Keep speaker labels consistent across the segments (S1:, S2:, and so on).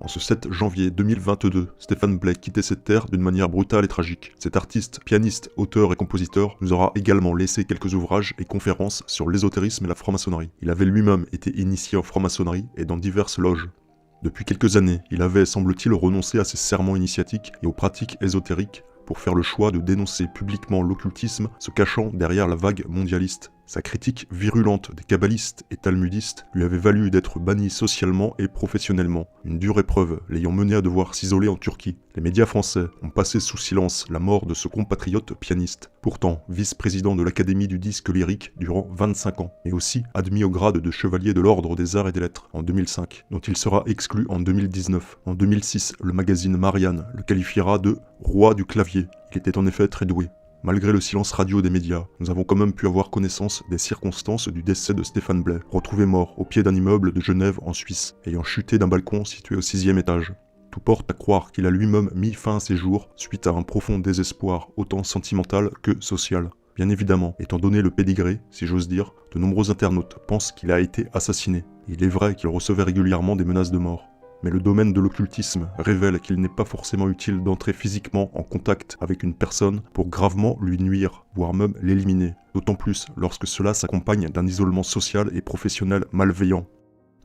S1: En ce 7 janvier 2022, Stéphane Blais quittait cette terre d'une manière brutale et tragique. Cet artiste, pianiste, auteur et compositeur nous aura également laissé quelques ouvrages et conférences sur l'ésotérisme et la franc-maçonnerie. Il avait lui-même été initié en franc-maçonnerie et dans diverses loges. Depuis quelques années, il avait, semble-t-il, renoncé à ses serments initiatiques et aux pratiques ésotériques pour faire le choix de dénoncer publiquement l'occultisme, se cachant derrière la vague mondialiste. Sa critique virulente des kabbalistes et talmudistes lui avait valu d'être banni socialement et professionnellement, une dure épreuve l'ayant mené à devoir s'isoler en Turquie. Les médias français ont passé sous silence la mort de ce compatriote pianiste, pourtant vice-président de l'Académie du disque lyrique durant 25 ans, mais aussi admis au grade de chevalier de l'Ordre des Arts et des Lettres en 2005, dont il sera exclu en 2019. En 2006, le magazine Marianne le qualifiera de « roi du clavier ». Il était en effet très doué. Malgré le silence radio des médias, nous avons quand même pu avoir connaissance des circonstances du décès de Stéphane Blais, retrouvé mort au pied d'un immeuble de Genève en Suisse, ayant chuté d'un balcon situé au 6e étage. Tout porte à croire qu'il a lui-même mis fin à ses jours suite à un profond désespoir, autant sentimental que social. Bien évidemment, étant donné le pédigré, si j'ose dire, de nombreux internautes pensent qu'il a été assassiné. Il est vrai qu'il recevait régulièrement des menaces de mort. Mais le domaine de l'occultisme révèle qu'il n'est pas forcément utile d'entrer physiquement en contact avec une personne pour gravement lui nuire, voire même l'éliminer. D'autant plus lorsque cela s'accompagne d'un isolement social et professionnel malveillant.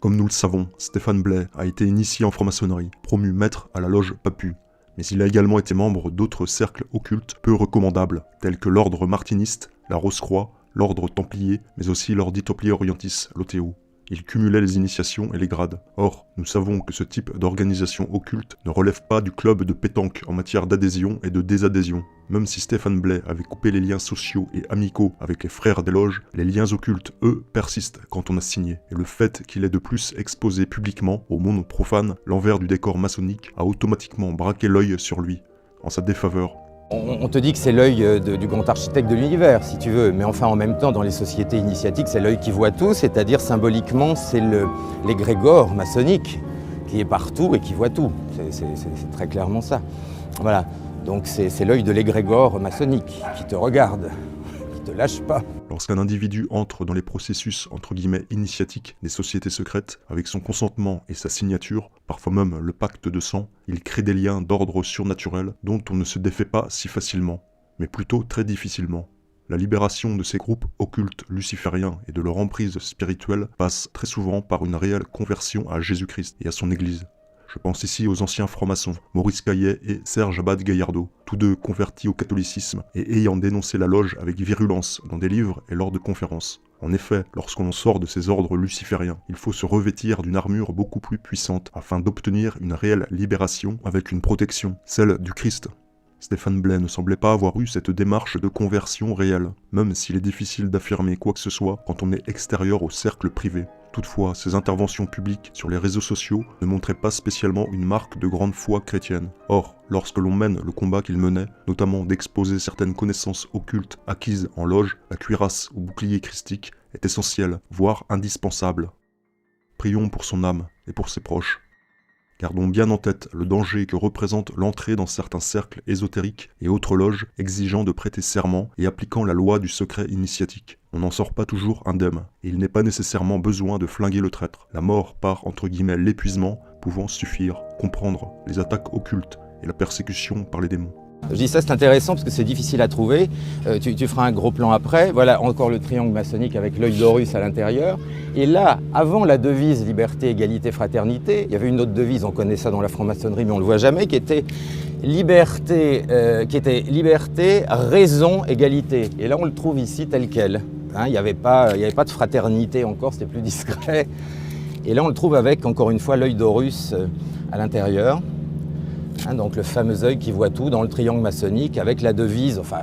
S1: Comme nous le savons, Stéphane Blais a été initié en franc-maçonnerie, promu maître à la loge Papu. Mais il a également été membre d'autres cercles occultes peu recommandables, tels que l'ordre martiniste, la Rose-Croix, l'ordre templier, mais aussi l'ordre Templier Orientis, l'OTO. Il cumulait les initiations et les grades. Or, nous savons que ce type d'organisation occulte ne relève pas du club de pétanque en matière d'adhésion et de désadhésion. Même si Stéphane Blais avait coupé les liens sociaux et amicaux avec les frères des loges, les liens occultes, eux, persistent quand on a signé. Et le fait qu'il ait de plus exposé publiquement au monde profane l'envers du décor maçonnique a automatiquement braqué l'œil sur lui, en sa défaveur.
S2: On te dit que c'est l'œil du grand architecte de l'univers, si tu veux, mais enfin en même temps, dans les sociétés initiatiques, c'est l'œil qui voit tout, c'est-à-dire symboliquement, c'est l'égrégore maçonnique qui est partout et qui voit tout. C'est très clairement ça. Voilà, donc c'est l'œil de l'égrégore maçonnique qui te regarde, qui te lâche pas.
S1: Lorsqu'un individu entre dans les processus entre guillemets initiatiques des sociétés secrètes, avec son consentement et sa signature, parfois même le pacte de sang, il crée des liens d'ordre surnaturel dont on ne se défait pas si facilement, mais plutôt très difficilement. La libération de ces groupes occultes lucifériens et de leur emprise spirituelle passe très souvent par une réelle conversion à Jésus-Christ et à son Église. Je pense ici aux anciens francs-maçons, Maurice Caillet et Serge Abad-Gaillardeau, tous deux convertis au catholicisme et ayant dénoncé la loge avec virulence dans des livres et lors de conférences. En effet, lorsqu'on sort de ces ordres lucifériens, il faut se revêtir d'une armure beaucoup plus puissante afin d'obtenir une réelle libération avec une protection, celle du Christ. Stéphane Blais ne semblait pas avoir eu cette démarche de conversion réelle, même s'il est difficile d'affirmer quoi que ce soit quand on est extérieur au cercle privé. Toutefois, ses interventions publiques sur les réseaux sociaux ne montraient pas spécialement une marque de grande foi chrétienne. Or, lorsque l'on mène le combat qu'il menait, notamment d'exposer certaines connaissances occultes acquises en loge, la cuirasse ou bouclier christique est essentielle, voire indispensable. Prions pour son âme et pour ses proches. Gardons bien en tête le danger que représente l'entrée dans certains cercles ésotériques et autres loges exigeant de prêter serment et appliquant la loi du secret initiatique. On n'en sort pas toujours indemne, et il n'est pas nécessairement besoin de flinguer le traître. La mort par entre guillemets l'épuisement pouvant suffire, comprendre les attaques occultes et la persécution par les démons.
S2: Je dis ça, c'est intéressant parce que c'est difficile à trouver. Tu feras un gros plan après. Voilà encore le triangle maçonnique avec l'œil d'Horus à l'intérieur. Et là, avant la devise liberté, égalité, fraternité, il y avait une autre devise, on connaît ça dans la franc-maçonnerie mais on ne le voit jamais, qui était liberté, raison, égalité. Et là, on le trouve ici tel quel. Hein, il n'y avait pas de fraternité encore, c'était plus discret. Et là, on le trouve avec, encore une fois, l'œil d'Horus à l'intérieur. Hein, donc le fameux œil qui voit tout dans le triangle maçonnique avec la devise, enfin,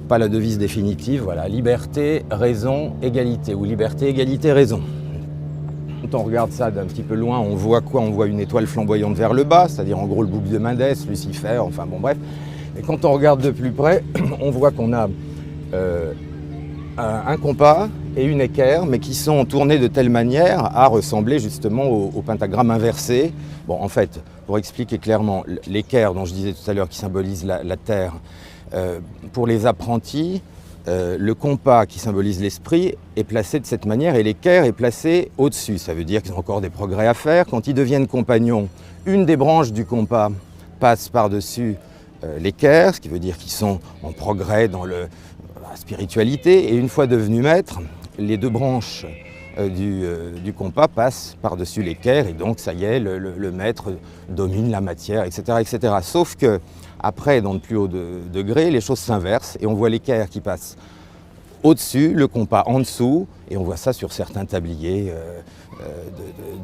S2: pas la devise définitive, voilà, liberté, raison, égalité, ou liberté, égalité, raison. Quand on regarde ça d'un petit peu loin, on voit quoi? On voit une étoile flamboyante vers le bas, c'est-à-dire en gros le bouc de Mendès, Lucifer, enfin bon bref. Et quand on regarde de plus près, on voit qu'on a un compas et une équerre, mais qui sont tournés de telle manière à ressembler justement au pentagramme inversé. Bon, en fait, pour expliquer clairement, l'équerre dont je disais tout à l'heure qui symbolise la terre, pour les apprentis, le compas qui symbolise l'esprit est placé de cette manière et l'équerre est placé au-dessus. Ça veut dire qu'ils ont encore des progrès à faire. Quand ils deviennent compagnons, une des branches du compas passe par-dessus l'équerre, ce qui veut dire qu'ils sont en progrès dans la spiritualité. Et une fois devenus maîtres, les deux branches du compas passent par-dessus l'équerre et donc ça y est, le maître domine la matière, etc., etc. Sauf que après, dans de plus hauts degrés, les choses s'inversent et on voit l'équerre qui passe au-dessus, le compas en dessous, et on voit ça sur certains tabliers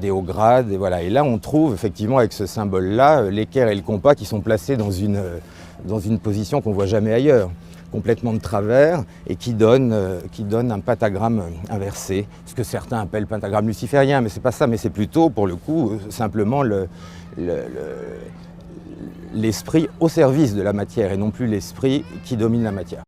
S2: des hauts grades. Et, voilà. Et là, on trouve effectivement avec ce symbole-là, l'équerre et le compas qui sont placés dans une position qu'on ne voit jamais ailleurs, complètement de travers, et qui donne un pentagramme inversé, ce que certains appellent pentagramme luciférien, mais c'est pas ça, mais c'est plutôt, pour le coup, simplement l'esprit au service de la matière et non plus l'esprit qui domine la matière.